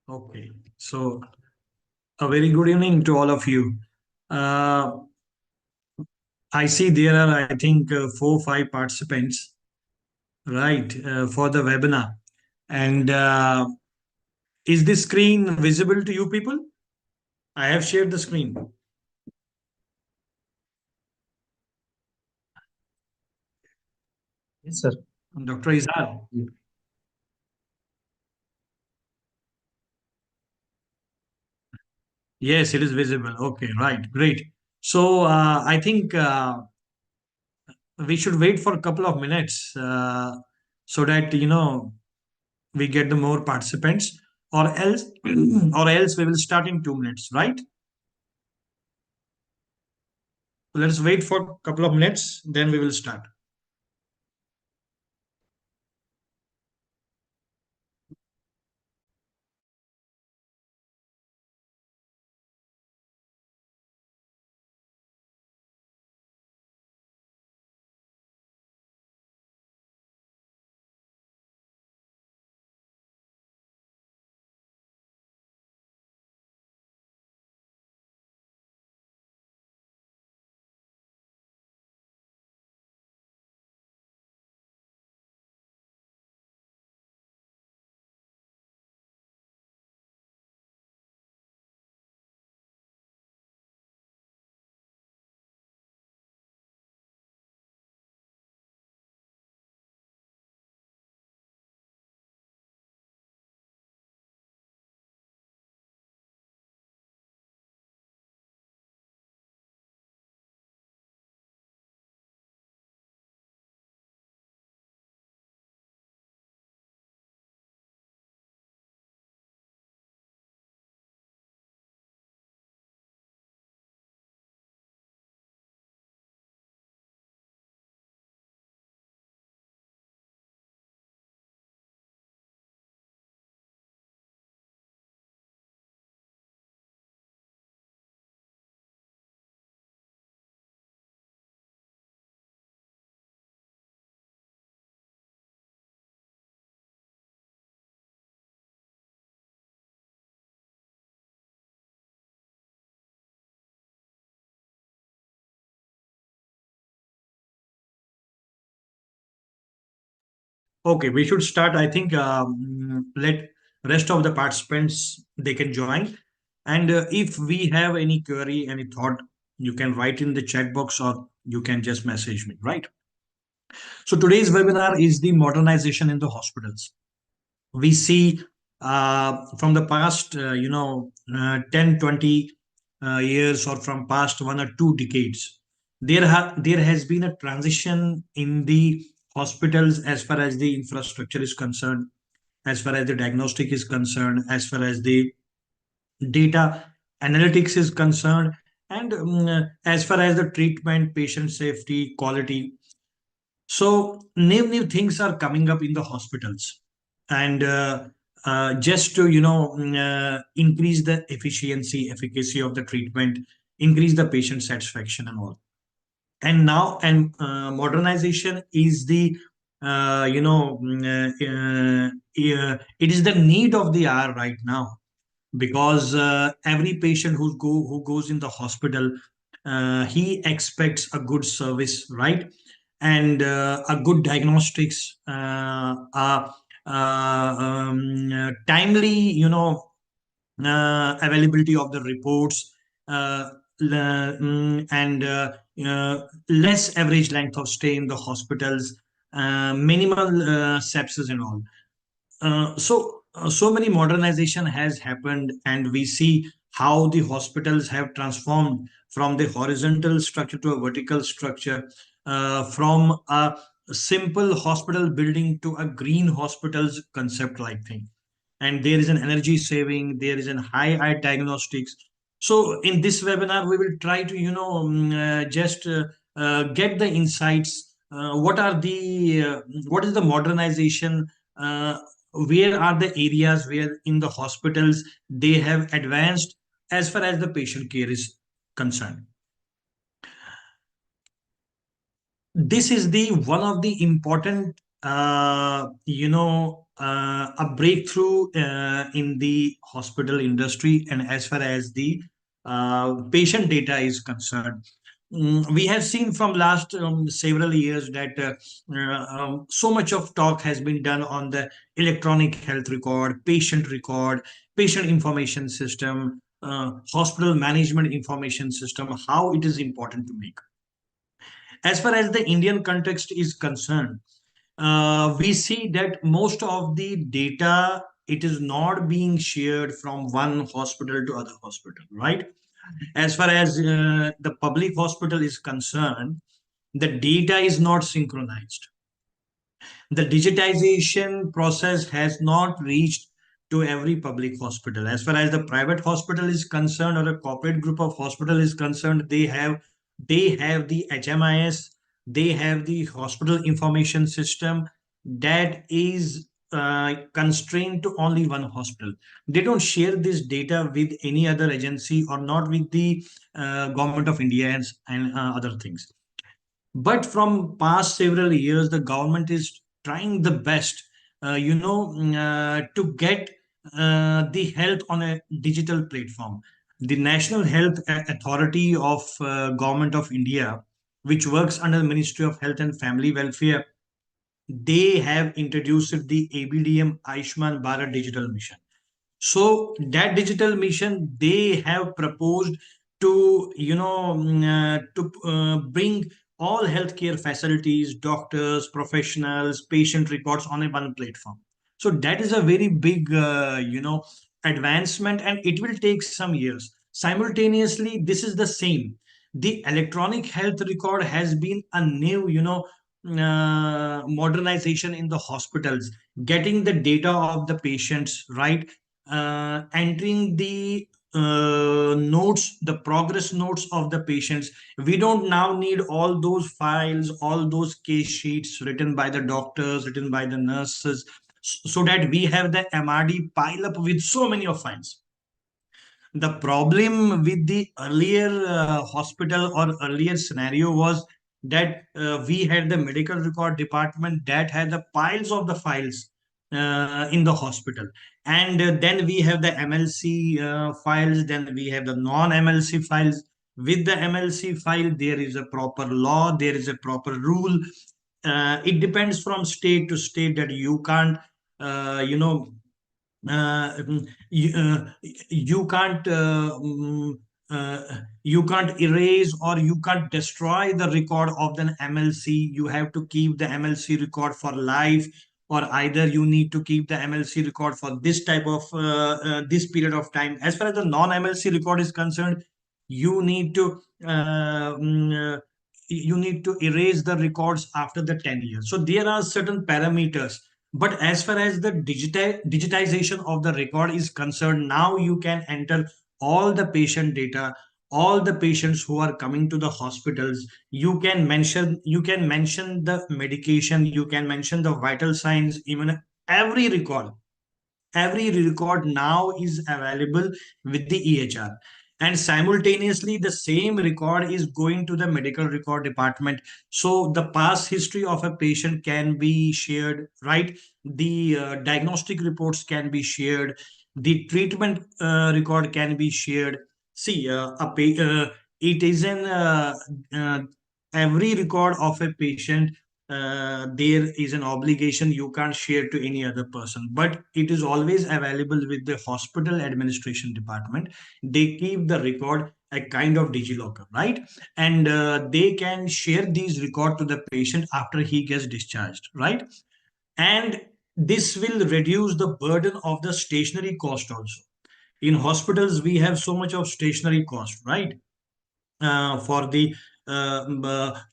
Okay, so a very good evening to all of you. Uh, I see there are, I think, 4 or 5 participants, right, for the webinar. And is this screen visible to you people? I have shared the screen. Yes, sir. Dr. Izar. Yes, it is visible. Okay, right, great. So I think we should wait for a couple of minutes so that we get the more participants, or else or else we will start in 2 minutes, right? So let's wait for a couple of minutes, then we will start. Okay, we should start. I think let rest of the participants they can join, and if we have any query, any thought, you can write in the chat box or you can just message me, right? So today's webinar is the modernization in the hospitals. We see from the past 10, 20 years, or from past 1 or 2 decades, there has been a transition in the hospitals as far as the infrastructure is concerned, as far as the diagnostic is concerned, as far as the data analytics is concerned, and as far as the treatment, patient safety, quality. So new things are coming up in the hospitals, and just to increase the efficiency, efficacy of the treatment, increase the patient satisfaction and all. And now, and modernization is the it is the need of the hour right now, because every patient who goes in the hospital, he expects a good service, right? And a good diagnostics, timely, availability of the reports, and less average length of stay in the hospitals, minimal sepsis and all. So many modernization has happened, and we see how the hospitals have transformed from the horizontal structure to a vertical structure, from a simple hospital building to a green hospitals concept like thing. And there is an energy saving, there is an high diagnostics. So in this webinar we will try to just get the insights, what is the modernization, uh, where are the areas where in the hospitals they have advanced as far as the patient care is concerned. This is the one of the important a breakthrough in the hospital industry and as far as the patient data is concerned. We have seen from last several years that so much of talk has been done on the electronic health record, patient information system, hospital management information system, how it is important to make. As far as the Indian context is concerned, we see that most of the data, it is not being shared from one hospital to other hospital, right? As far as the public hospital is concerned, the data is not synchronized. The digitization process has not reached to every public hospital. As far as the private hospital is concerned or a corporate group of hospital is concerned, they have the HMIS, they have the hospital information system that is constrained to only one hospital. They don't share this data with any other agency or not with the government of India and other things. But from past several years, the government is trying the best, to get the health on a digital platform. The National Health Authority of Government of India, which works under the Ministry of Health and Family Welfare, they have introduced the ABDM Aishman Bharat Digital Mission. So that digital mission they have proposed to bring all healthcare facilities, doctors, professionals, patient records on a one platform. So that is a very big advancement, and it will take some years. Simultaneously, this is the same. The electronic health record has been a new modernization in the hospitals, getting the data of the patients, right? Entering the notes, the progress notes of the patients. We don't now need all those files, all those case sheets written by the doctors, written by the nurses, so that we have the MRD pile up with so many of files. The problem with the earlier hospital or earlier scenario was that we had the medical record department that had the piles of the files in the hospital, and then we have the MLC files, then we have the non-MLC files. With the MLC file, there is a proper law, there is a proper rule. It depends from state to state that you can't you, you can't you can't erase or you can't destroy the record of the MLC. You have to keep the MLC record for life, or either you need to keep the MLC record for this type of this period of time. As far as the non-MLC record is concerned, you need to you need to erase the records after the 10 years. So there are certain parameters, but as far as the digitization of the record is concerned, now you can enter all the patient data, all the patients who are coming to the hospitals. You can mention the medication, you can mention the vital signs, even every record now is available with the EHR. And simultaneously, the same record is going to the medical record department. So the past history of a patient can be shared, right? The diagnostic reports can be shared. The treatment record can be shared. See, it is in every record of a patient, there is an obligation you can't share to any other person, but it is always available with the hospital administration department. They keep the record a kind of digilocker, right? And they can share these record to the patient after he gets discharged, right? And this will reduce the burden of the stationary cost also. In hospitals we have so much of stationary cost, right? For the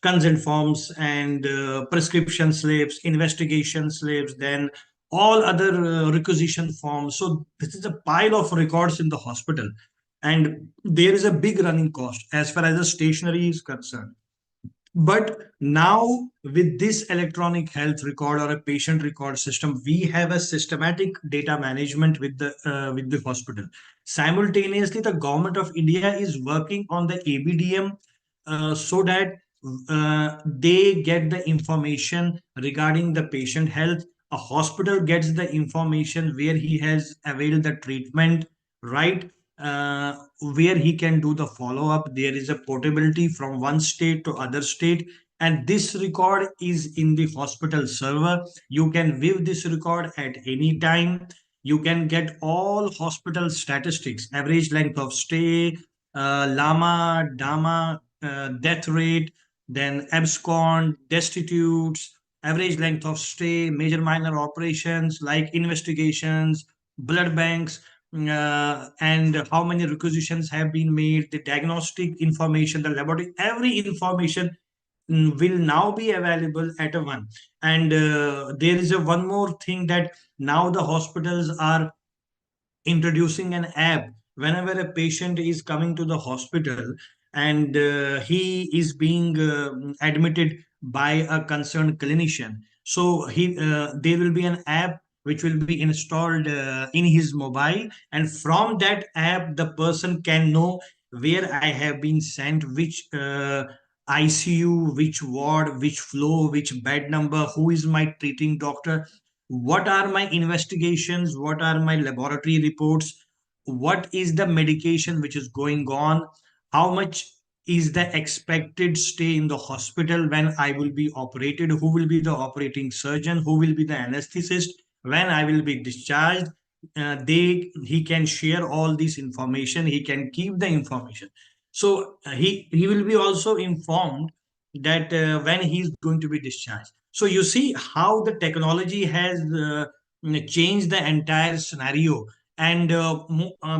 consent forms and prescription slips, investigation slips, then all other requisition forms. So this is a pile of records in the hospital, and there is a big running cost as far as the stationery is concerned. But now, with this electronic health record or a patient record system, we have a systematic data management with the hospital. Simultaneously, the government of India is working on the ABDM so that they get the information regarding the patient health, A hospital gets the information where he has availed the treatment, right? Where he can do the follow up. There is a portability from one state to other state, and this record is in the hospital server. You can view this record at any time. You can get all hospital statistics: average length of stay, lama dama, death rate, then abscond, destitutes, average length of stay, major minor operations like investigations, blood banks, and how many requisitions have been made, the diagnostic information, the laboratory, every information will now be available at a one. And there is a one more thing, that now the hospitals are introducing an app whenever a patient is coming to the hospital, and he is being admitted by a concerned clinician. So he there will be an app which will be installed in his mobile, and from that app the person can know where I have been sent, which ICU, which ward, which floor, which bed number, who is my treating doctor, what are my investigations, what are my laboratory reports, what is the medication which is going on, how much is the expected stay in the hospital when I will be operated, who will be the operating surgeon, who will be the anesthetist when I will be discharged. They He can share all this information, he can keep the information. So he will be also informed that when he is going to be discharged. So you see how the technology has changed the entire scenario. And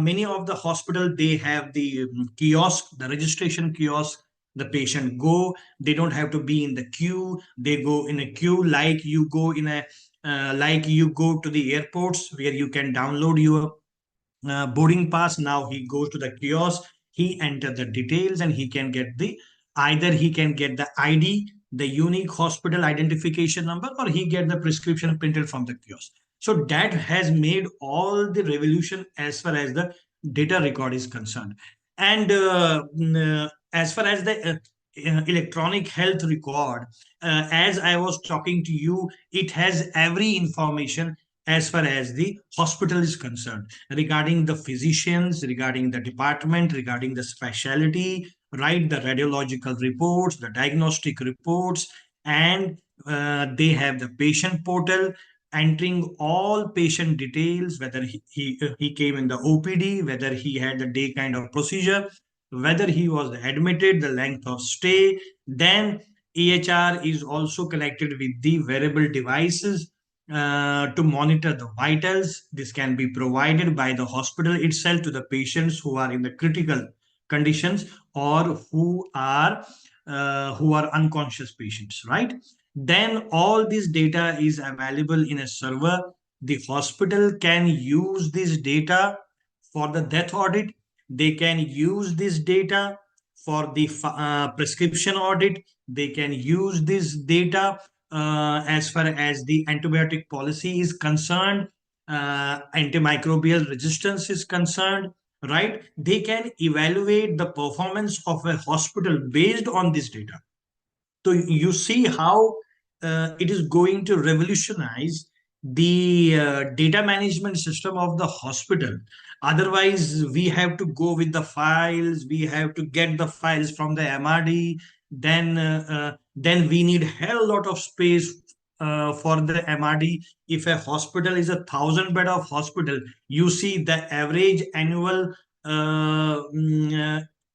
many of the hospital, they have the kiosk, the registration kiosk. The patient go, they don't have to be in the queue, they go in a queue like you go in a like you go to the airports where you can download your boarding pass. Now he goes to the kiosk, he enter the details, and he can get the, either he can get the ID, the unique hospital identification number, or he get the prescription printed from the kiosk. So that has made all the revolution as far as the data record is concerned. And as far as the electronic health record, as I was talking to you, it has every information as far as the hospital is concerned, regarding the physicians, regarding the department, regarding the specialty, right? The radiological reports, the diagnostic reports, and they have the patient portal entering all patient details, whether he came in the OPD, whether he had the day kind of procedure, whether he was admitted, the length of stay. Then EHR is also connected with the wearable devices to monitor the vitals. This can be provided by the hospital itself to the patients who are in the critical conditions, or who are unconscious patients, right? Then all this data is available in a server. The hospital can use this data for the death audit. They can use this data for the prescription audit. They can use this data as far as the antibiotic policy is concerned, antimicrobial resistance is concerned, right? They can evaluate the performance of a hospital based on this data. So you see how it is going to revolutionize the data management system of the hospital. Otherwise, we have to go with the files. We have to get the files from the MRD. Then we need hell lot of space for the MRD. If a hospital is 1,000 bed of hospital, you see the average annual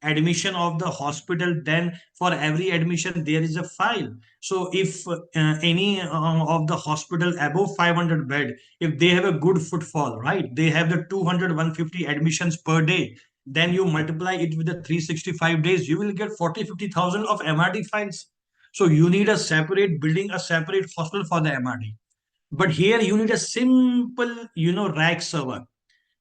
admission of the hospital, then for every admission there is a file. So if any of the hospital above 500 bed, if they have a good footfall, right, they have the 200 150 admissions per day, then you multiply it with the 365 days, you will get 40 50,000 of MRD files. So you need a separate building, a separate hospital for the MRD. But here you need a simple, rack server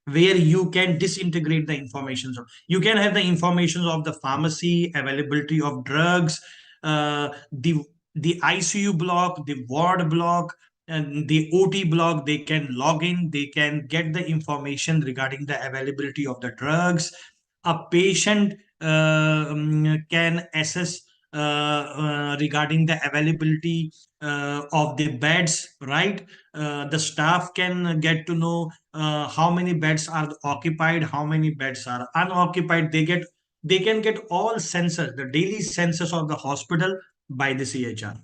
where you can disintegrate the information. So you can have the information of the pharmacy, availability of drugs, the ICU block, the ward block, and the OT block. They can log in, they can get the information regarding the availability of the drugs. A patient can assess regarding the availability of the beds, right? The staff can get to know how many beds are occupied, how many beds are unoccupied. They can get all census, the daily census of the hospital by the CHR.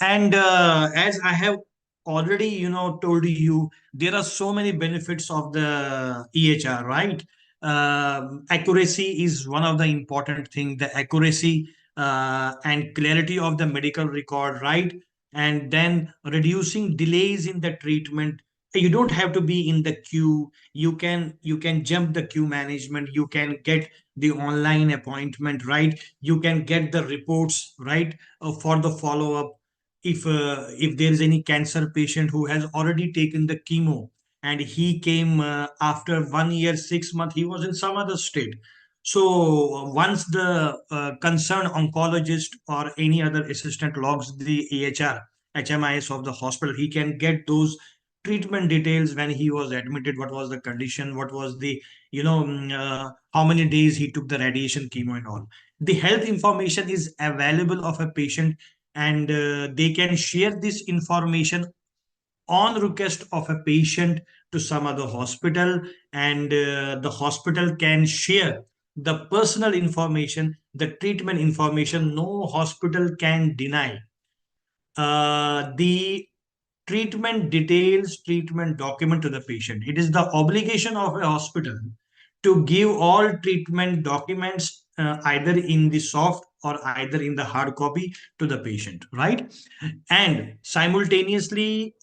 And as I have already, told you, there are so many benefits of the EHR, right? Accuracy is one of the important thing. The accuracy and clarity of the medical record, right? And then reducing delays in the treatment. You don't have to be in the queue. You can jump the queue management. You can get the online appointment, right? You can get the reports, right, for the follow up. If there is any cancer patient who has already taken the chemo and he came after 1 year 6 months, he was in some other state. So once the concerned oncologist or any other assistant logs the HMIS of the hospital, he can get those treatment details, when he was admitted, what was the condition, what was the how many days he took the radiation, chemo and all. The health information is available of a patient, and they can share this information on request of a patient to some other hospital, and the hospital can share the personal information, the treatment information. No hospital can deny the treatment details, treatment document to the patient. It is the obligation of a hospital to give all treatment documents, either in the soft or either in the hard copy, to the patient, right? And simultaneously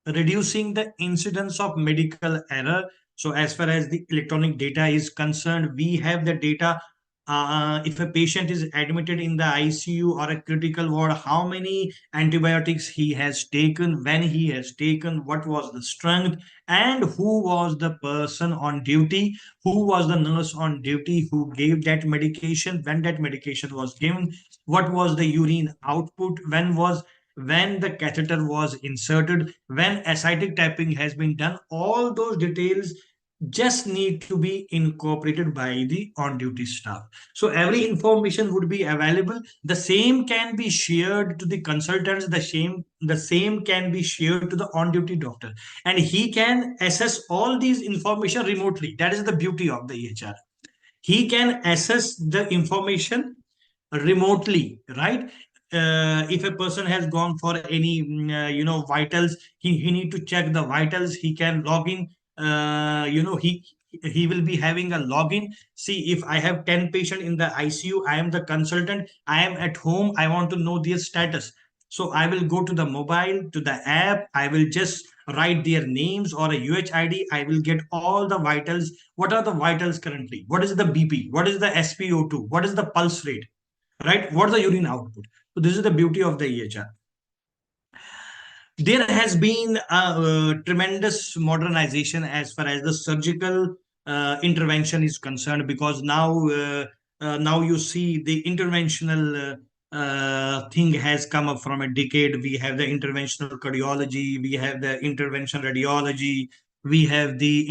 reducing the incidence of medical error. So as far as the electronic data is concerned, we have the data. If a patient is admitted in the ICU or a critical ward, how many antibiotics he has taken, when he has taken, what was the strength, and who was the person on duty, who was the nurse on duty who gave that medication, when that medication was given, what was the urine output, when the catheter was inserted, when ascitic tapping has been done. All those details just need to be incorporated by the on duty staff. So every information would be available. The same can be shared to the consultants, the same can be shared to the on duty doctor, and he can assess all these information remotely. That is the beauty of the EHR. He can assess the information remotely, right? If a person has gone for any vitals, he need to check the vitals, he can log in. He will be having a login. See, if I have 10 patient in the ICU, I am the consultant, I am at home, I want to know their status. So I will go to the mobile, to the app, I will just write their names or a UHID. I will get all the vitals. What are the vitals currently? What is the BP? What is the SpO2? What is the pulse rate? Right? What's the urine output? So this is the beauty of the EHR. There has been a tremendous modernization as far as the surgical intervention is concerned, because now you see the interventional thing has come up from a decade. We have the interventional cardiology, we have the intervention radiology, we have the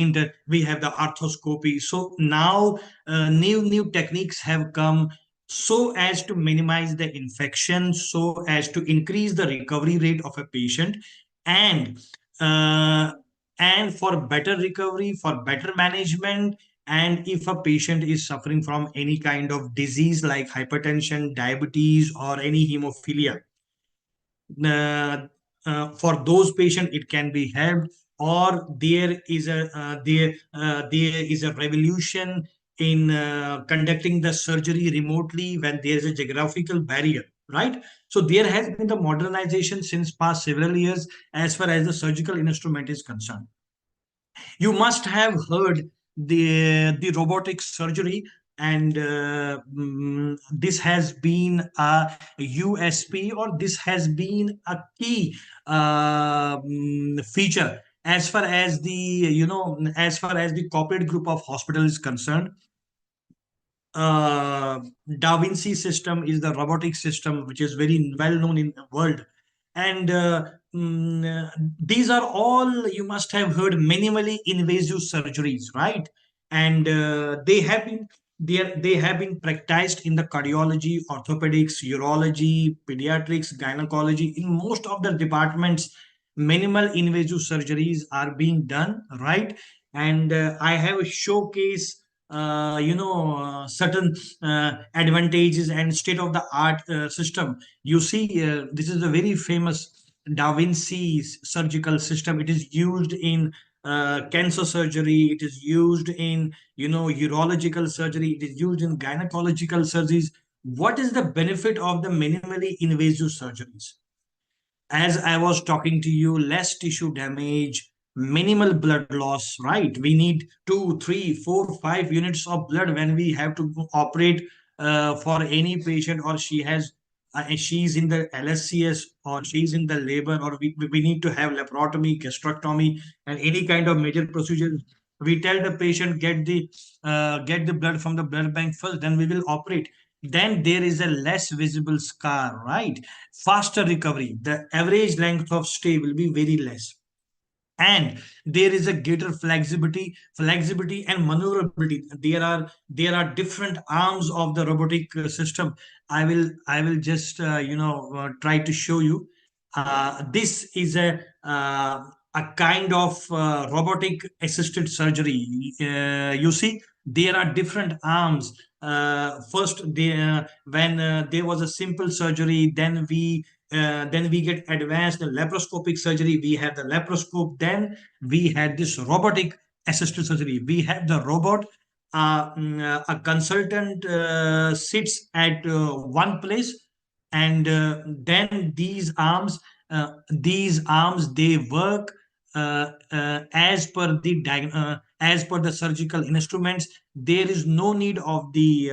arthroscopy. So now new techniques have come, so as to minimize the infection, so as to increase the recovery rate of a patient, and uh, and for better recovery, for better management. And if a patient is suffering from any kind of disease like hypertension, diabetes, or any hemophilia, uh, for those patients it can be helped. Or there is a revolution in conducting the surgery remotely when there is a geographical barrier, right? So there has been the modernization since past several years as far as the surgical instrument is concerned. You must have heard the robotic surgery, and this has been a USP, or this has been a key feature as far as the corporate group of hospital is concerned. uh, Da Vinci system is the robotic system which is very well known in the world. And these are all, you must have heard, minimally invasive surgeries, right? And they have been They have been practiced in the cardiology, orthopedics, urology, pediatrics, gynecology. In most of the departments, minimal invasive surgeries are being done, right? And I have showcase certain advantages and state of the art system. You see, this is a very famous Da Vinci surgical system. It is used in cancer surgery. It is used in urological surgery. It is used in gynecological surgeries. What is the benefit of the minimally invasive surgeries? As I was talking to you, less tissue damage, minimal blood loss, right? We need 2, 3, 4, 5 units of blood when we have to operate for any patient, or she's in the LSCS, or she's in the labor, or we need to have laparotomy, gastrectomy, and any kind of major procedure. We tell the patient, get the blood from the blood bank first, then we will operate. Then there is a less visible scar, right? Faster recovery. The average length of stay will be very less, and there is a greater flexibility and maneuverability. There are different arms of the robotic system. I will just try to show you. This is a kind of robotic assisted surgery. You see, there are different arms. First, when there was a simple surgery, then we get advanced laparoscopic surgery. We have the laparoscope. Then we had this robotic assisted surgery. We have the robot. A consultant sits at one place, and then these arms, they work as per the surgical instruments. There is no need of the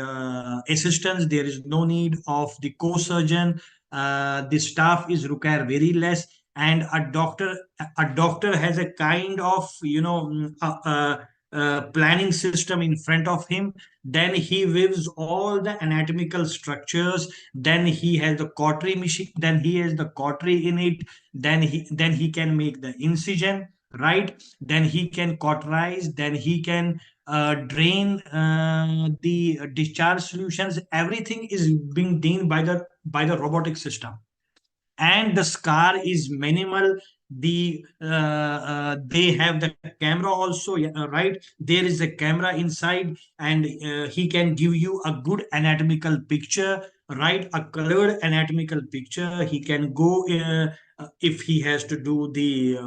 assistants. There is no need of the co-surgeon. The staff is required very less, and a doctor has a kind of planning system in front of him. Then he weaves all the anatomical structures. Then he has the cautery machine. Then he has the cautery in it. Then he can make the incision, right? Then he can cauterize. Then he can drain the discharge solutions. Everything is being done by the robotic system, and the scar is minimal. They have the camera also, yeah, right? There is a camera inside, and he can give you a good anatomical picture, right? A colored anatomical picture. He can go if he has to do the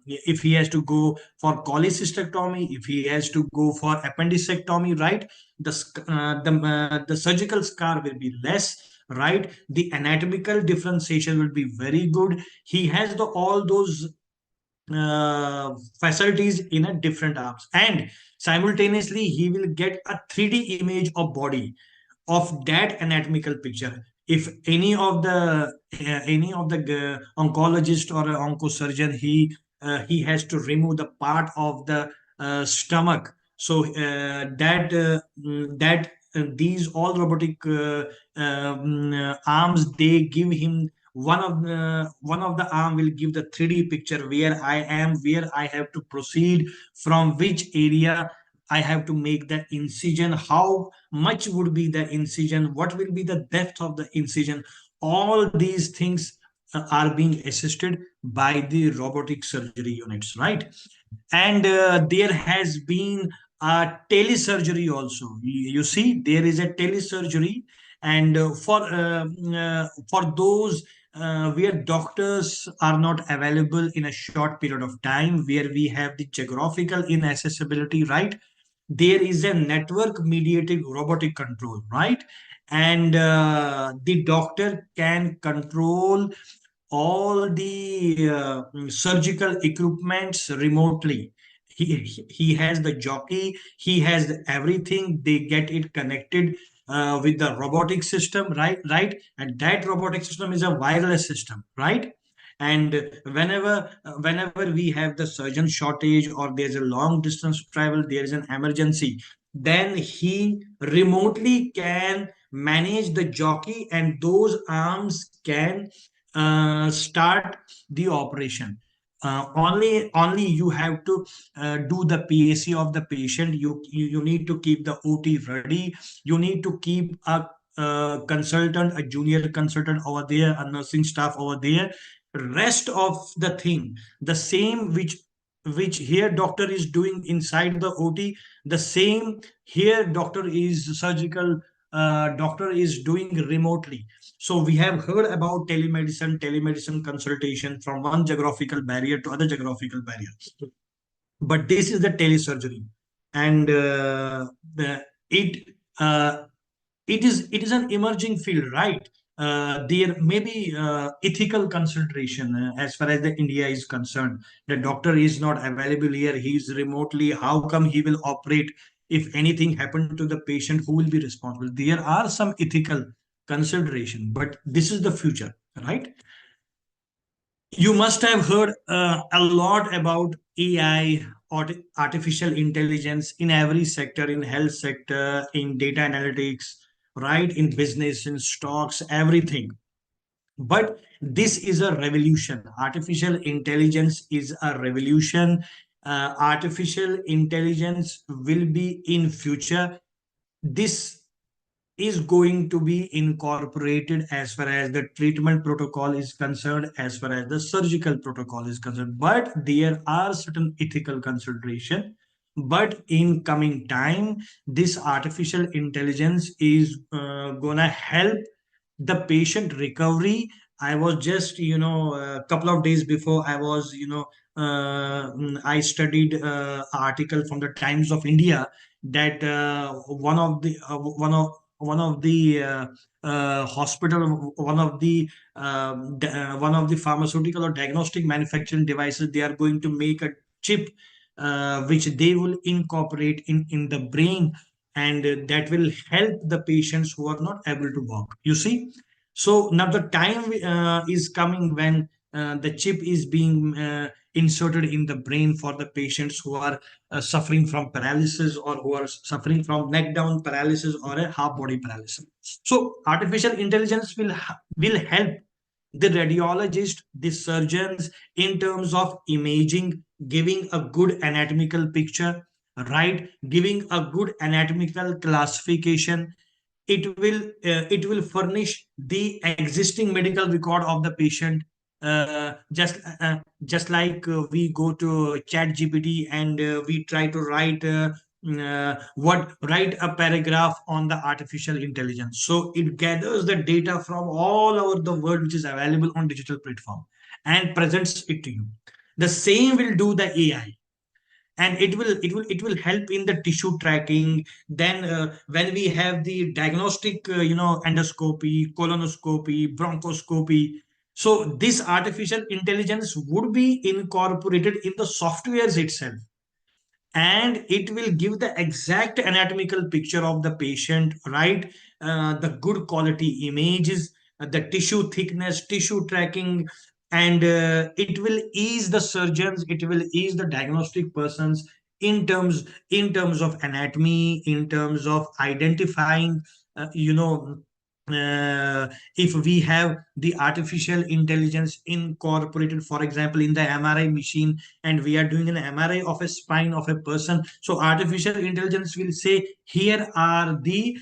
if he has to go for cholecystectomy, if he has to go for appendicectomy, right? The surgical scar will be less, right? The anatomical differentiation will be very good. He has all those facilities in a different arms, and simultaneously he will get a 3D image of body of that anatomical picture. If any of the oncologist or an oncosurgeon, he has to remove the part of the stomach, so these all robotic arms, they give him one of the arm will give the 3D picture where I have to proceed, from which area I have to make the incision, how much would be the incision, what will be the depth of the incision. All these things are being assisted by the robotic surgery units, right? And there has been a telesurgery also. You see, there is a telesurgery, and for those where doctors are not available in a short period of time, where we have the geographical inaccessibility, right? There is a network mediated robotic control, right? And the doctor can control all the surgical equipments remotely. He has the jockey, he has everything. They get it connected with the robotic system, right? And that robotic system is a wireless system, right? And whenever we have the surgeon shortage, or there's a long distance travel, there is an emergency, then he remotely can manage the jockey, and those arms can start the operation. Only you have to do the PAC of the patient. You need to keep the OT ready. You need to keep a consultant, a junior consultant over there, a nursing staff over there. Rest of the thing, the same which here doctor is doing inside the OT, the same here doctor is surgical doctor is doing remotely. So we have heard about telemedicine consultation from one geographical barrier to other geographical barrier. But this is the telesurgery, and it uh, it is an emerging field, right? There may be ethical consideration as far as the India is concerned. The doctor is not available here; he is remotely. How come he will operate? If anything happened to the patient, who will be responsible? There are some ethical consideration, but this is the future, right? You must have heard a lot about AI, artificial intelligence in every sector, in health sector, in data analytics, right? In business, in stocks, everything. But this is a revolution. Artificial intelligence is a revolution. Artificial intelligence will be in future. This is going to be incorporated as far as the treatment protocol is concerned, as far as the surgical protocol is concerned. But there are certain ethical consideration. But in coming time, this artificial intelligence is gonna help the patient recovery. I was just, a couple of days before, I was, I studied article from the Times of India that one of the hospital, one of the pharmaceutical or diagnostic manufacturing devices, they are going to make a chip which they will incorporate in the brain, and that will help the patients who are not able to walk, you see. So now the time is coming when the chip is being inserted in the brain for the patients who are suffering from paralysis, or who are suffering from neck down paralysis or a half body paralysis. So artificial intelligence will help the radiologist, the surgeons, in terms of imaging, giving a good anatomical picture, right? Giving a good anatomical classification. It will furnish the existing medical record of the patient, just like we go to chat GPT, and we try to write a paragraph on the artificial intelligence. So it gathers the data from all over the world which is available on digital platform and presents it to you. The same will do the AI, and it will help in the tissue tracking. Then when we have the diagnostic, endoscopy, colonoscopy, bronchoscopy, so this artificial intelligence would be incorporated in the softwares itself, and it will give the exact anatomical picture of the patient, right? The good quality images, the tissue thickness, tissue tracking, and it will ease the surgeons, it will ease the diagnostic persons in terms of anatomy, in terms of identifying, if we have the artificial intelligence incorporated, for example, in the MRI machine, and we are doing an MRI of a spine of a person. So artificial intelligence will say, here are the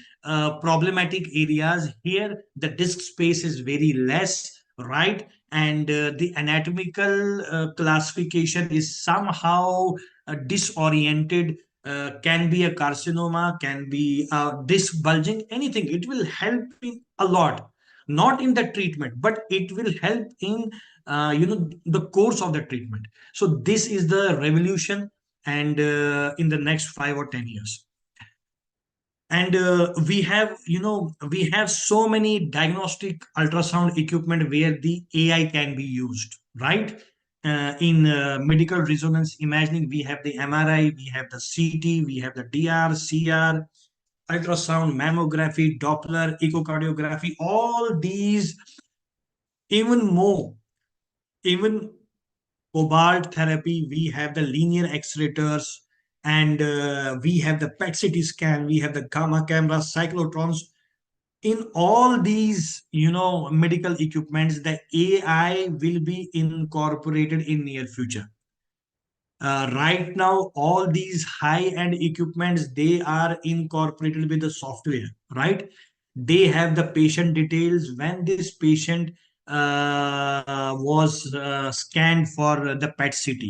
problematic areas. Here, the disk space is very less, right? And the anatomical classification is somehow disoriented. Can be a carcinoma, can be disc bulging, anything. It will help in a lot, not in the treatment, but it will help in the course of the treatment. So this is the revolution, and in the next 5 or 10 years. And we have so many diagnostic ultrasound equipment where the AI can be used, right? In medical resonance imaging, we have the MRI, we have the CT, we have the DR, CR, ultrasound, mammography, Doppler, echocardiography, all these, even more, even cobalt therapy, we have the linear accelerators, and we have the PET CT scan, we have the gamma camera, cyclotrons. In all these, medical equipments, the AI will be incorporated in near future. Right now, all these high-end equipments, they are incorporated with the software, right? They have the patient details when this patient was scanned for the PET CT,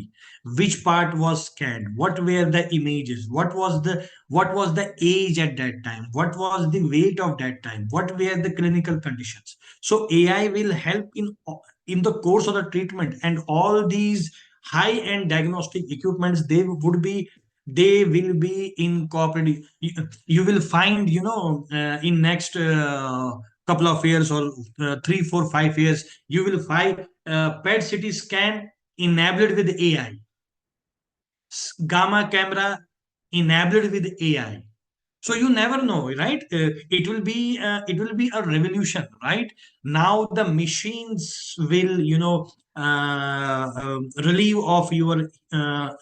which part was scanned, what were the images, what was the age at that time, what was the weight of that time, what were the clinical conditions. So AI will help in the course of the treatment, and all these high-end diagnostic equipments, they will be incorporated. You will find, in next couple of years, or 3 4 5 years, you will find PET CT scan enabled with AI, gamma camera enabled with AI. So you never know, right? It will be a revolution, right? Now the machines will, relieve of your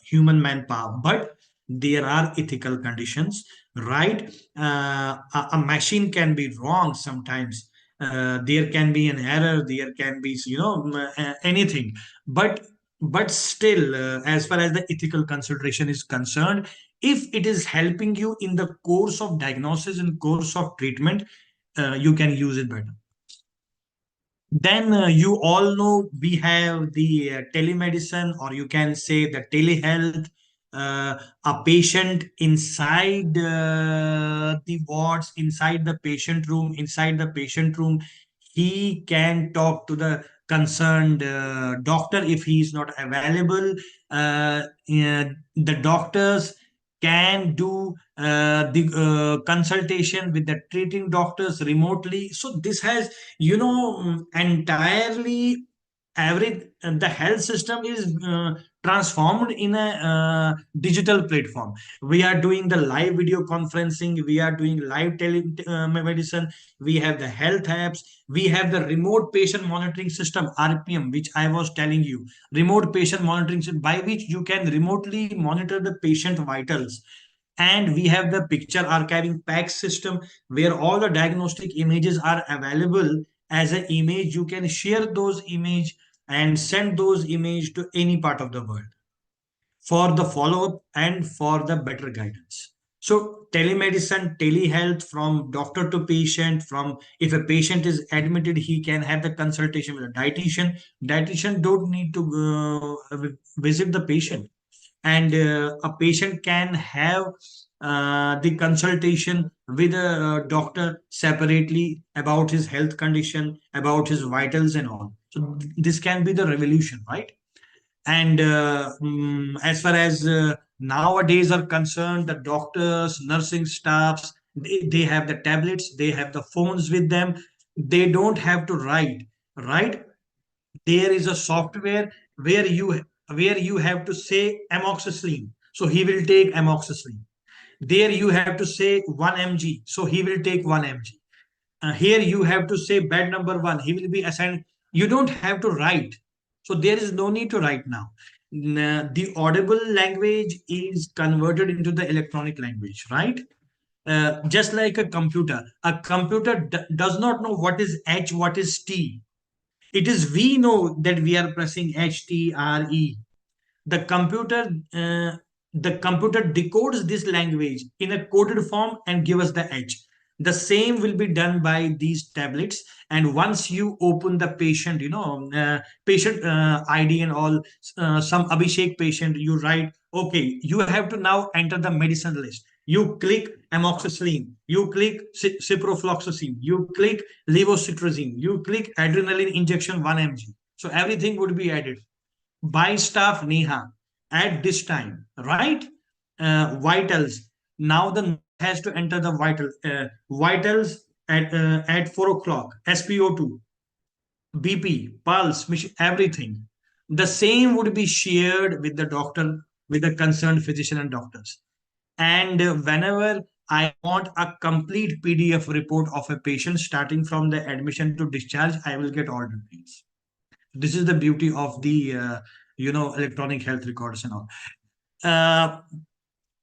human manpower, but there are ethical conditions, right? A machine can be wrong sometimes. There can be an error, there can be, anything, but still, as far as the ethical consideration is concerned, if it is helping you in the course of diagnosis and course of treatment, you can use it better. Then you all know we have the telemedicine, or you can say the telehealth. A patient inside the wards, inside the patient room, he can talk to the concerned doctor if he is not available. The doctors can do the consultation with the treating doctors remotely. So this has, entirely every the health system is transformed in a digital platform. We are doing the live video conferencing, we are doing live telemedicine, we have the health apps, we have the remote patient monitoring system, RPM, which I was telling you, remote patient monitoring system, by which you can remotely monitor the patient vitals. And we have the picture archiving PACS system, where all the diagnostic images are available as an image. You can share those image and send those image to any part of the world for the follow-up and for the better guidance. So telemedicine, telehealth, from doctor to patient, from if a patient is admitted, he can have the consultation with a dietitian. Dietitian don't need to visit the patient, and a patient can have the consultation with a doctor separately about his health condition, about his vitals and all. So this can be the revolution, right? And as far as nowadays are concerned, the doctors, nursing staffs, they have the tablets, they have the phones with them. They don't have to write, right? There is a software where you have to say amoxicillin, so he will take amoxicillin. There you have to say 1 mg, so he will take 1 mg. Here you have to say bed number 1, he will be assigned. You don't have to write, so there is no need to write now. The audible language is converted into the electronic language, right? Just like a computer does not know what is H, what is T. It is we know that we are pressing HTRE. The computer, the computer decodes this language in a coded form and give us the H. The same will be done by these tablets. And once you open the patient, patient ID and all, some Abhishek patient, you write, okay, you have to now enter the medicine list. You click amoxicillin, you click ciprofloxacin, you click levocitrazine, you click adrenaline injection 1 mg. So everything would be added by staff Neha at this time, right? Vitals. Now the nurse has to enter the vitals at 4 o'clock. SpO2, BP, pulse, everything. The same would be shared with the doctor, with the concerned physician and doctors. And whenever I want a complete PDF report of a patient starting from the admission to discharge, I will get all details. This is the beauty of the electronic health records and all. uh,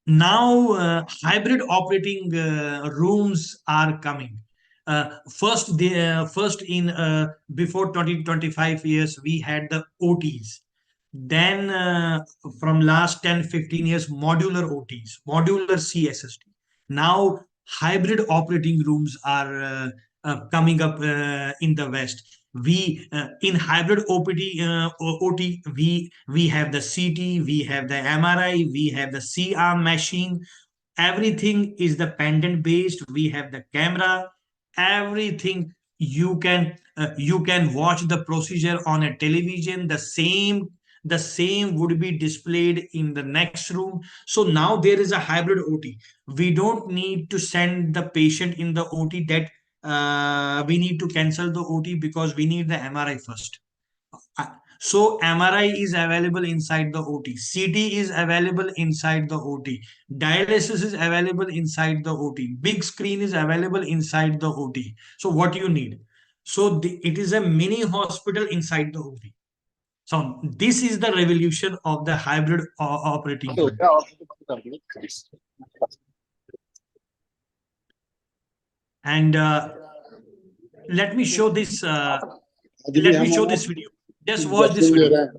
Now hybrid operating rooms are coming. First in before 20-25 years we had the OTs. Then from last 10-15 years, modular OTs, modular CSST. Now hybrid operating rooms are coming up in the West. We in hybrid OPT OT we have the CT, we have the MRI, we have the C-arm machine. Everything is the pendant based. We have the camera. Everything you can watch the procedure on a television. The same would be displayed in the next room. So now there is a hybrid OT. We don't need to send the patient in the OT that we need to cancel the OT because we need the MRI first. uh, So MRI is available inside the OT. CT is available inside the OT. Dialysis is available inside the OT. Big screen is available inside the OT. So what you need? So it is a mini hospital inside the OT. So this is the revolution of the hybrid operating room. And let me show this. Let me show this video. Just watch this video.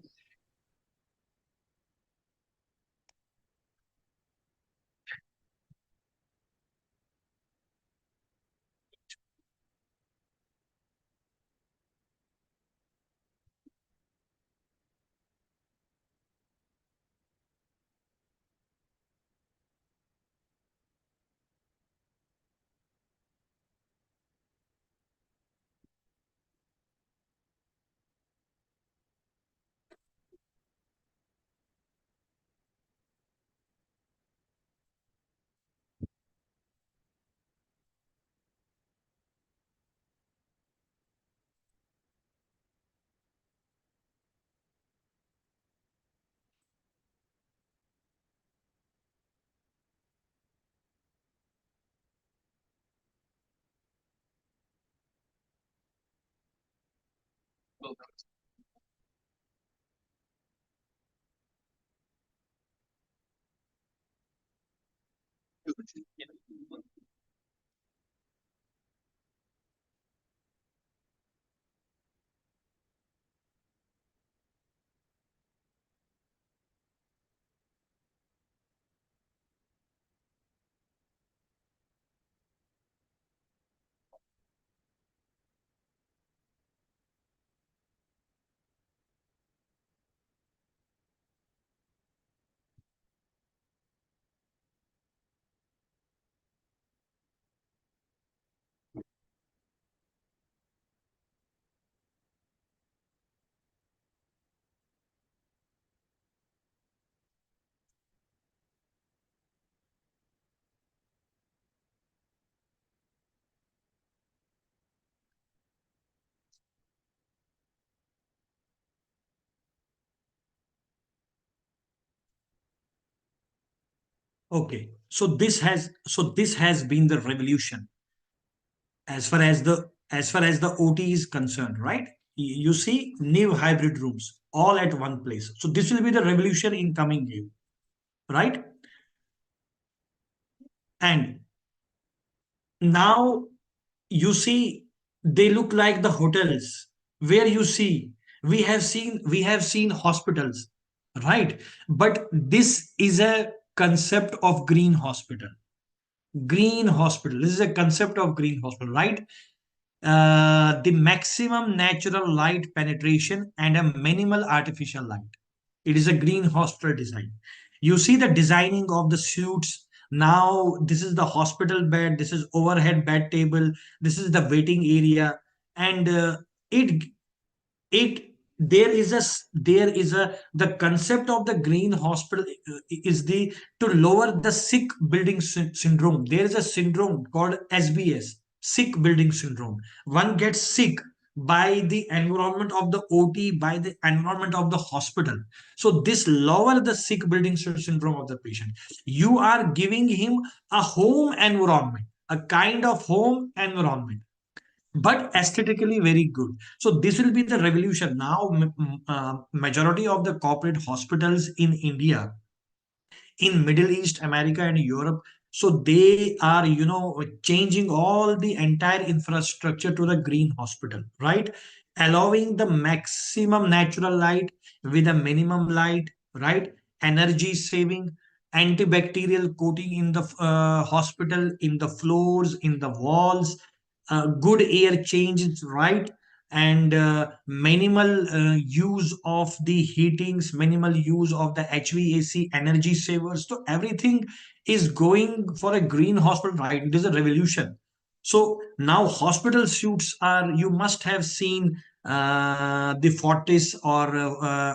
Okay, so this has been the revolution as far as the OT is concerned, right? You see new hybrid rooms all at one place. So this will be the revolution in coming year, right? And now you see they look like the hotels where you see we have seen hospitals, right? But this is a concept of green hospital. Green hospital. This is a concept of green hospital, right? The maximum natural light penetration and a minimal artificial light. It is a green hospital design. You see the designing of the suites. Now, this is the hospital bed, this is overhead bed table, this is the waiting area, and it it there is a the concept of the green hospital is the to lower the sick building syndrome. There is a syndrome called SBS, sick building syndrome. One gets sick by the environment of the OT, by the environment of the hospital. So this lower the sick building syndrome of the patient. You are giving him a home environment, a kind of home environment, but aesthetically very good. So this will be the revolution. Now majority of the corporate hospitals in India, in Middle East, America, and Europe, So they are, changing all the entire infrastructure to the green hospital, right? Allowing the maximum natural light with a minimum light, right? Energy saving, antibacterial coating in the hospital, in the floors, in the walls, good air changes, right? And minimal use of the heatings, minimal use of the HVAC energy savers. So everything is going for a green hospital, right? It is a revolution. So now hospital suits are, you must have seen the Fortis or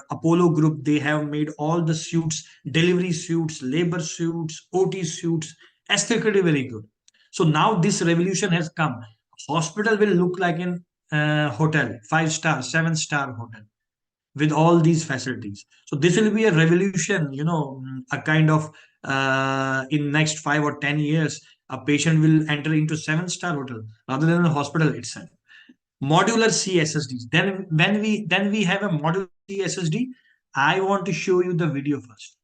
Apollo group. They have made all the suits, delivery suits, labor suits, OT suits, aesthetically very good. So now this revolution has come. Hospital will look like an hotel, 5 star, 7 star hotel with all these facilities. So this will be a revolution, a kind of in next 5 or 10 years, a patient will enter into 7 star hotel rather than a hospital itself. Modular CSSDs. Then we have a modular CSSD. I want to show you the video first.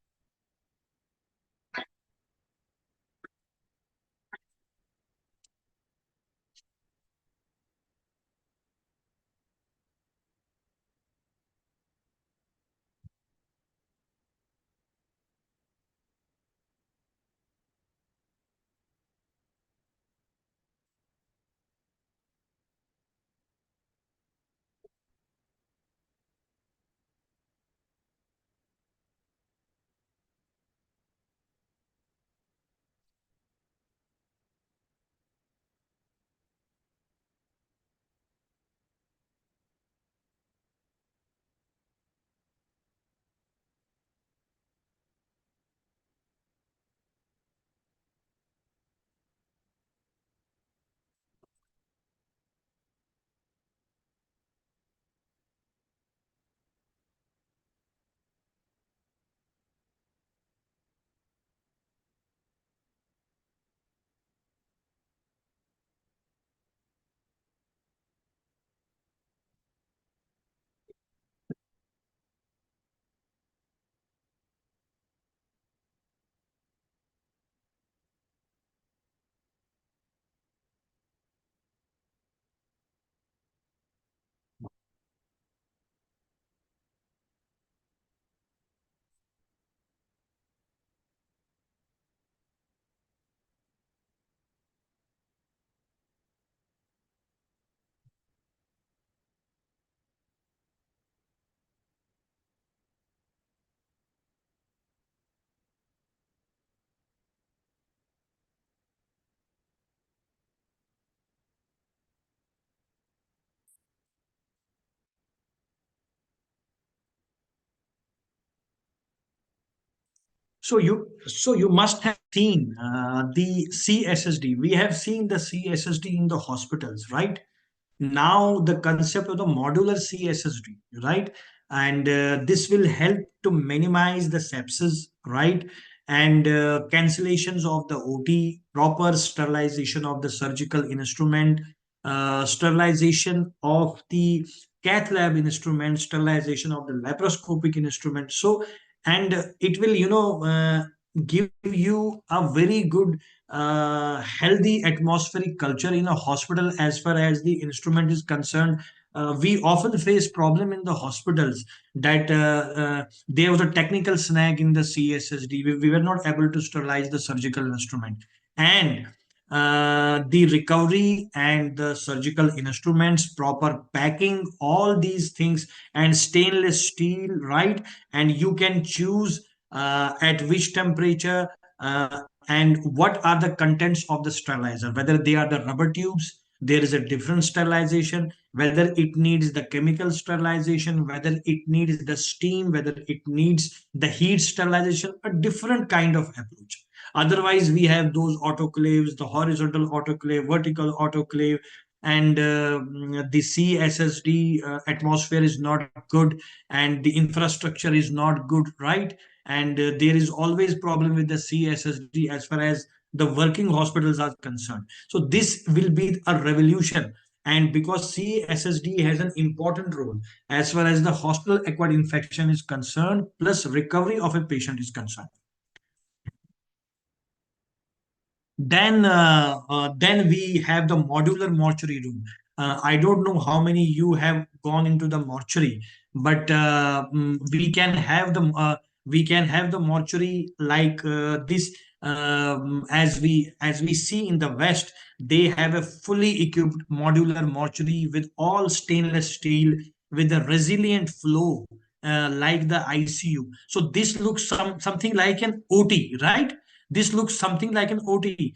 So you must have seen the CSSD. We have seen the CSSD in the hospitals, right? Now the concept of the modular CSSD, right? And this will help to minimize the sepsis, right? And cancellations of the OT, proper sterilization of the surgical instrument, sterilization of the cath lab instrument, sterilization of the laparoscopic instrument. So, and it will, give you a very good healthy atmospheric culture in a hospital as far as the instrument is concerned. We often face problem in the hospitals that there was a technical snag in the CSSD. We were not able to sterilize the surgical instrument, and the recovery and the surgical instruments, proper packing, all these things, and stainless steel, right? And you can choose at which temperature and what are the contents of the sterilizer, whether they are the rubber tubes, there is a different sterilization, whether it needs the chemical sterilization, whether it needs the steam, whether it needs the heat sterilization, a different kind of approach. Otherwise we have those autoclaves, the horizontal autoclave, vertical autoclave, and the CSSD atmosphere is not good, and the infrastructure is not good, right? And there is always problem with the CSSD as far as the working hospitals are concerned. So this will be a revolution, and because CSSD has an important role as far as the hospital acquired infection is concerned, plus recovery of a patient is concerned. Then we have the modular mortuary room. I don't know how many you have gone into the mortuary, but we can have the mortuary like this. As we see in the West, they have a fully equipped modular mortuary with all stainless steel, with a resilient flow, like the ICU. So this looks something like an OT, right? This looks something like an OT.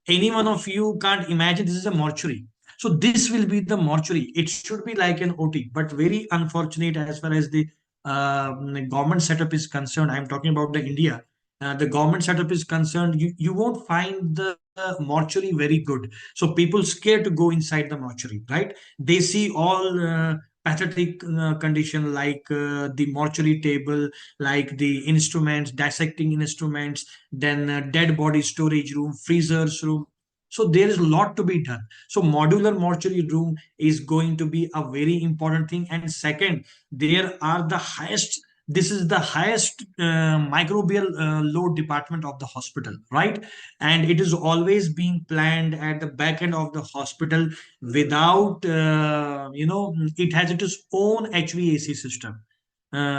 Any one of you can't imagine this is a mortuary. So this will be the mortuary. It should be like an OT, but very unfortunate as far as the government setup is concerned. I'm talking about the India. The government setup is concerned. You won't find the mortuary very good. So people scared to go inside the mortuary, right? They see all pathetic condition like the mortuary table, like the instruments, dissecting instruments, then dead body storage room, freezers room. So there is a lot to be done. So modular mortuary room is going to be a very important thing. And second, there are the highest, this is the highest microbial load department of the hospital, right? And it is always being planned at the back end of the hospital without it has its own HVAC system,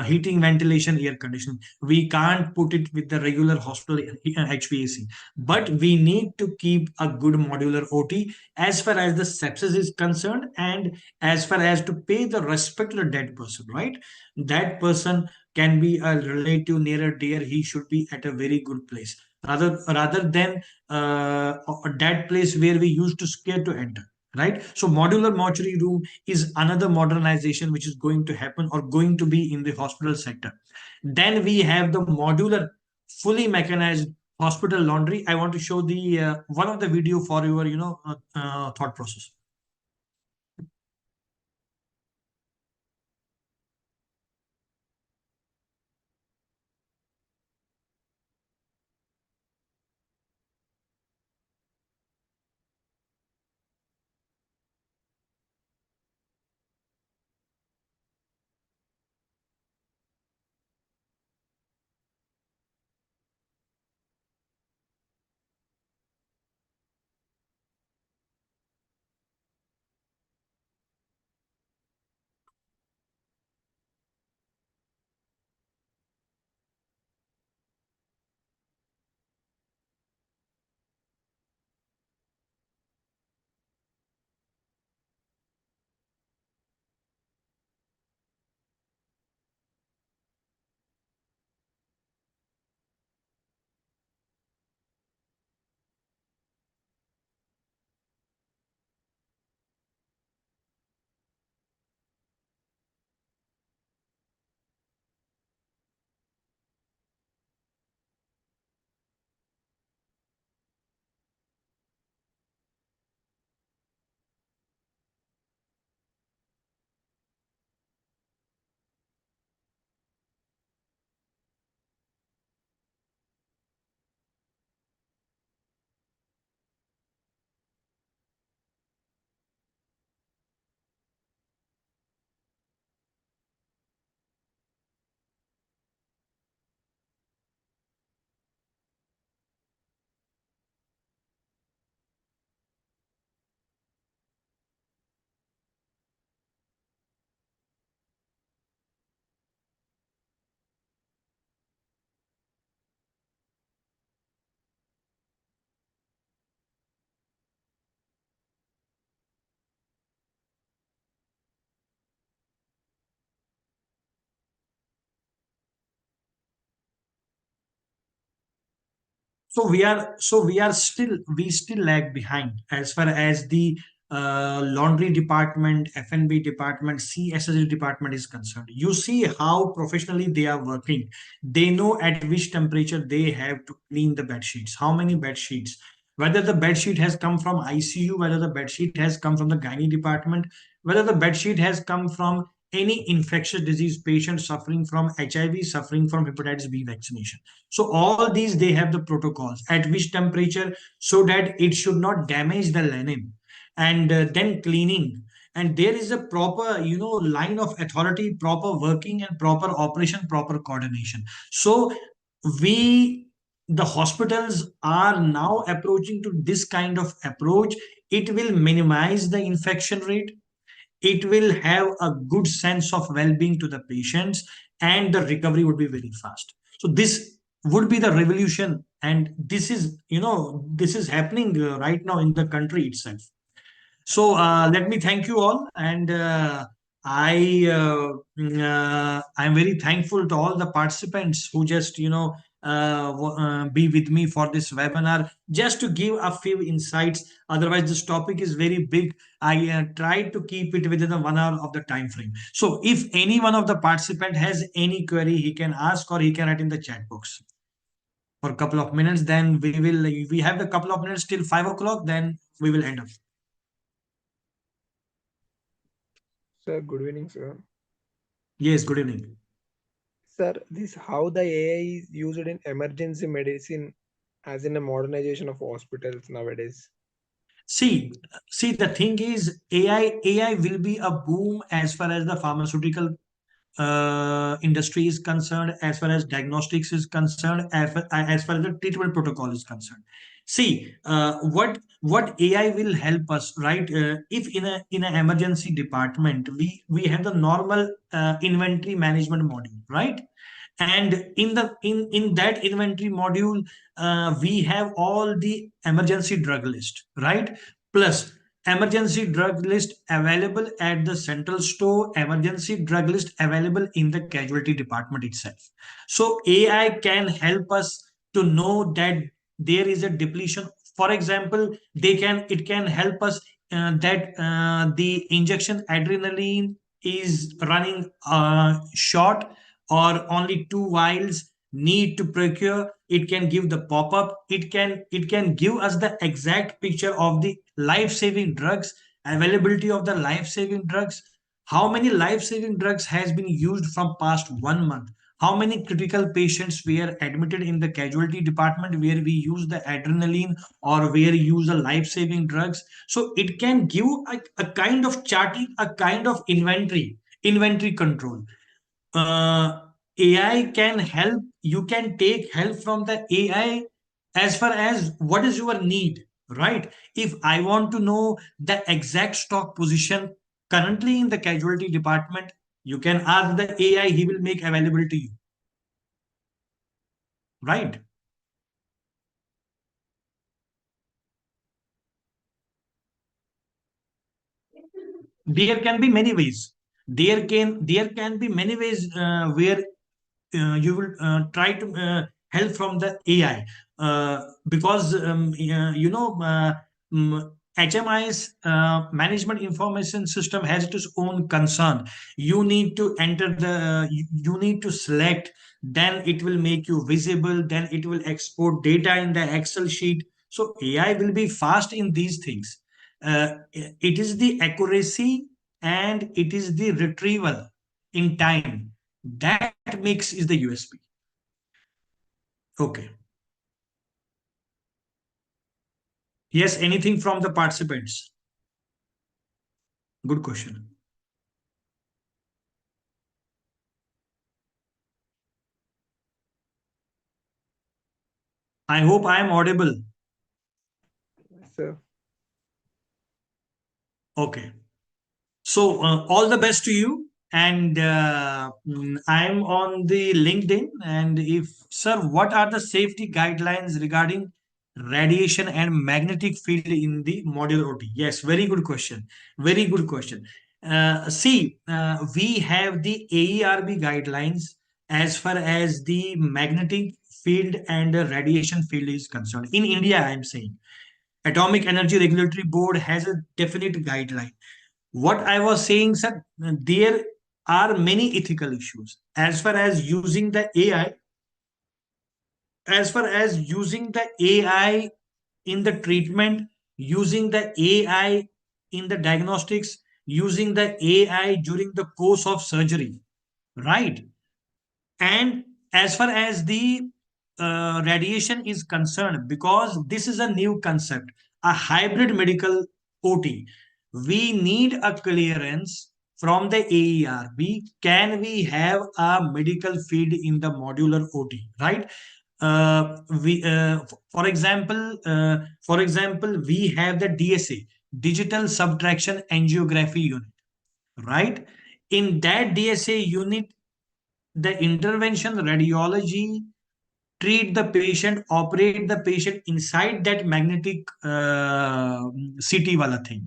heating, ventilation, air conditioning. We can't put it with the regular hospital HVAC, but we need to keep a good modular OT as far as the sepsis is concerned, and as far as to pay the respect to the dead person, right? That person can be a relative near or dear. He should be at a very good place rather than that place where we used to scare to enter, right? So modular mortuary room is another modernization which is going to happen or going to be in the hospital sector. Then we have the modular, fully mechanized hospital laundry. I want to show the one of the video for your thought process. We still lag behind as far as the laundry department, F&B department, CSS department is concerned. You see how professionally they are working. They know at which temperature they have to clean the bed sheets, how many bed sheets, whether the bed sheet has come from ICU, whether the bed sheet has come from the gynae department, whether the bed sheet has come from any infectious disease patient suffering from HIV, suffering from hepatitis B vaccination. So all these they have the protocols at which temperature, so that it should not damage the linen, and then cleaning. And there is a proper line of authority, proper working and proper operation, proper coordination. So we the hospitals are now approaching to this kind of approach, it will minimize the infection rate, it will have a good sense of well-being to the patients, and the recovery would be very fast. So this would be the revolution, and this is, this is happening right now in the country itself. So let me thank you all, and I'm very thankful to all the participants who just be with me for this webinar, just to give a few insights. Otherwise, this topic is very big. I tried to keep it within the 1 hour of the time frame. So if any one of the participant has any query, he can ask or he can write in the chat box for a couple of minutes. Then we have a couple of minutes till 5 o'clock. Then we will end up. Sir, good evening, sir. Yes, good evening. Sir, this how the AI is used in emergency medicine as in a modernization of hospitals nowadays. See, the thing is, AI will be a boom as far as the pharmaceutical industry is concerned, as far as diagnostics is concerned, as far as the treatment protocol is concerned. See, what AI will help us, right? If in an emergency department, we have the normal inventory management module, right? And in that inventory module, we have all the emergency drug list, right? Plus emergency drug list available at the central store, emergency drug list available in the casualty department itself. So AI can help us to know that there is a depletion. For example, it can help us that the injection adrenaline is running short, or only 2 vials need to procure. It can give the pop-up, it can give us the exact picture of the life-saving drugs, availability of the life-saving drugs, how many life-saving drugs has been used from past 1 month, how many critical patients were admitted in the casualty department where we use the adrenaline or where we use the life-saving drugs. So it can give a kind of charting, a kind of inventory control. AI can help. You can take help from the AI as far as what is your need, right? If I want to know the exact stock position currently in the casualty department, you can ask the AI, he will make available to you, right? There can be many ways. There can be many ways where you will try to help from the AI, because HMI's management information system has its own concern. You need to enter you need to select, then it will make you visible, then it will export data in the Excel sheet. So AI will be fast in these things. It is the accuracy and it is the retrieval in time that makes is the USP. Okay. Yes, anything from the participants? Good question. I hope I am audible. Sir, Okay. So all the best to you. And I'm on the LinkedIn. And if, sir, what are the safety guidelines regarding radiation and magnetic field in the modular OT? Yes, very good question. Very good question. See, we have the AERB guidelines as far as the magnetic field and radiation field is concerned. In India, I'm saying Atomic Energy Regulatory Board has a definite guideline. What I was saying, sir, there are many ethical issues as far as using the AI, as far as using the AI in the treatment, using the AI in the diagnostics, using the AI during the course of surgery, right? And as far as the radiation is concerned, because this is a new concept, a hybrid medical OT, we need a clearance from the AERB. Can we have a medical field in the modular OT, right? we for example, we have the DSA, digital subtraction angiography unit, right? In that DSA unit, the intervention radiology treat the patient, operate the patient inside that magnetic CT wala thing,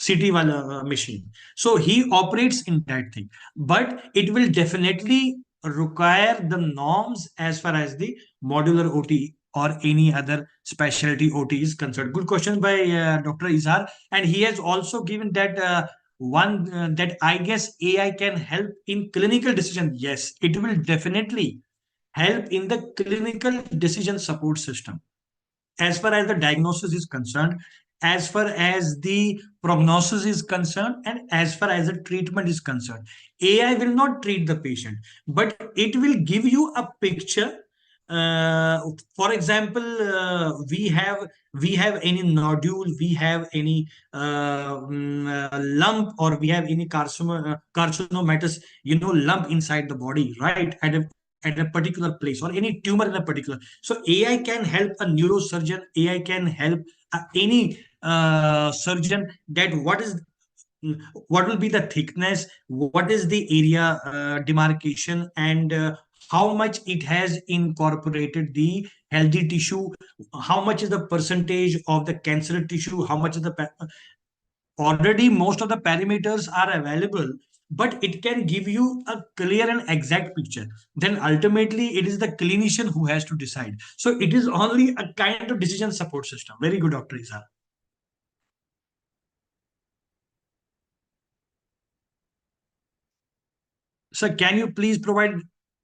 CT wala machine. So he operates in that thing, but it will definitely require the norms as far as the modular OT or any other specialty OT is concerned. Good question by Dr. Izhar, and he has also given that. One that I guess AI can help in clinical decision. Yes, it will definitely help in the clinical decision support system as far as the diagnosis is concerned, as far as the prognosis is concerned, and as far as the treatment is concerned. AI will not treat the patient, but it will give you a picture. For example, we have any nodule, we have any lump, or we have any carcinomatous, lump inside the body, right? At a particular place, or any tumor in a particular. So AI can help a neurosurgeon, AI can help any surgeon, that what will be the thickness, what is the area demarcation, and how much it has incorporated the healthy tissue, how much is the percentage of the cancer tissue, how much is the already most of the parameters are available, but it can give you a clear and exact picture. Then ultimately it is the clinician who has to decide. So it is only a kind of decision support system. Very good, Dr. Isa. So can you please provide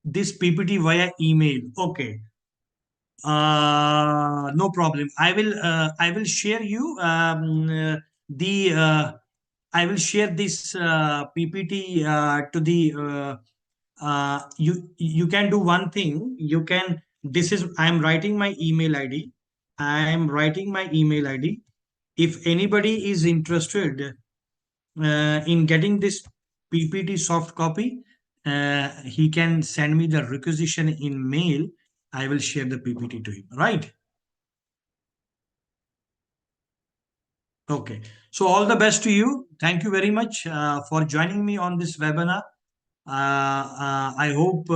this PPT via email? Okay. No problem. I will share you the I will share this PPT to the you can do one thing. You can, this is, I am writing my email ID. I am writing my email ID. If anybody is interested in getting this PPT soft copy, he can send me the requisition in mail. I will share the PPT to him. Right? Okay. So all the best to you. Thank you very much for joining me on this webinar. I hope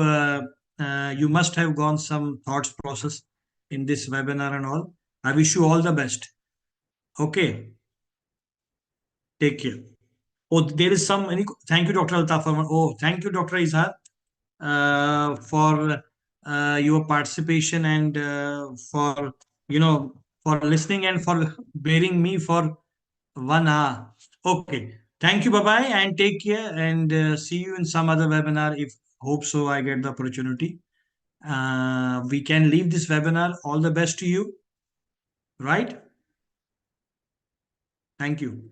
you must have gone some thoughts process in this webinar and all. I wish you all the best. Okay. Take care. Oh, there is some. Thank you, Dr. Altaf. Oh, thank you, Dr. Izhar, for your participation, and for for listening, and for bearing me for 1 hour. Okay. Thank you. Bye bye, and take care. And see you in some other webinar, if hope so I get the opportunity. We can leave this webinar. All the best to you. Right? Thank you.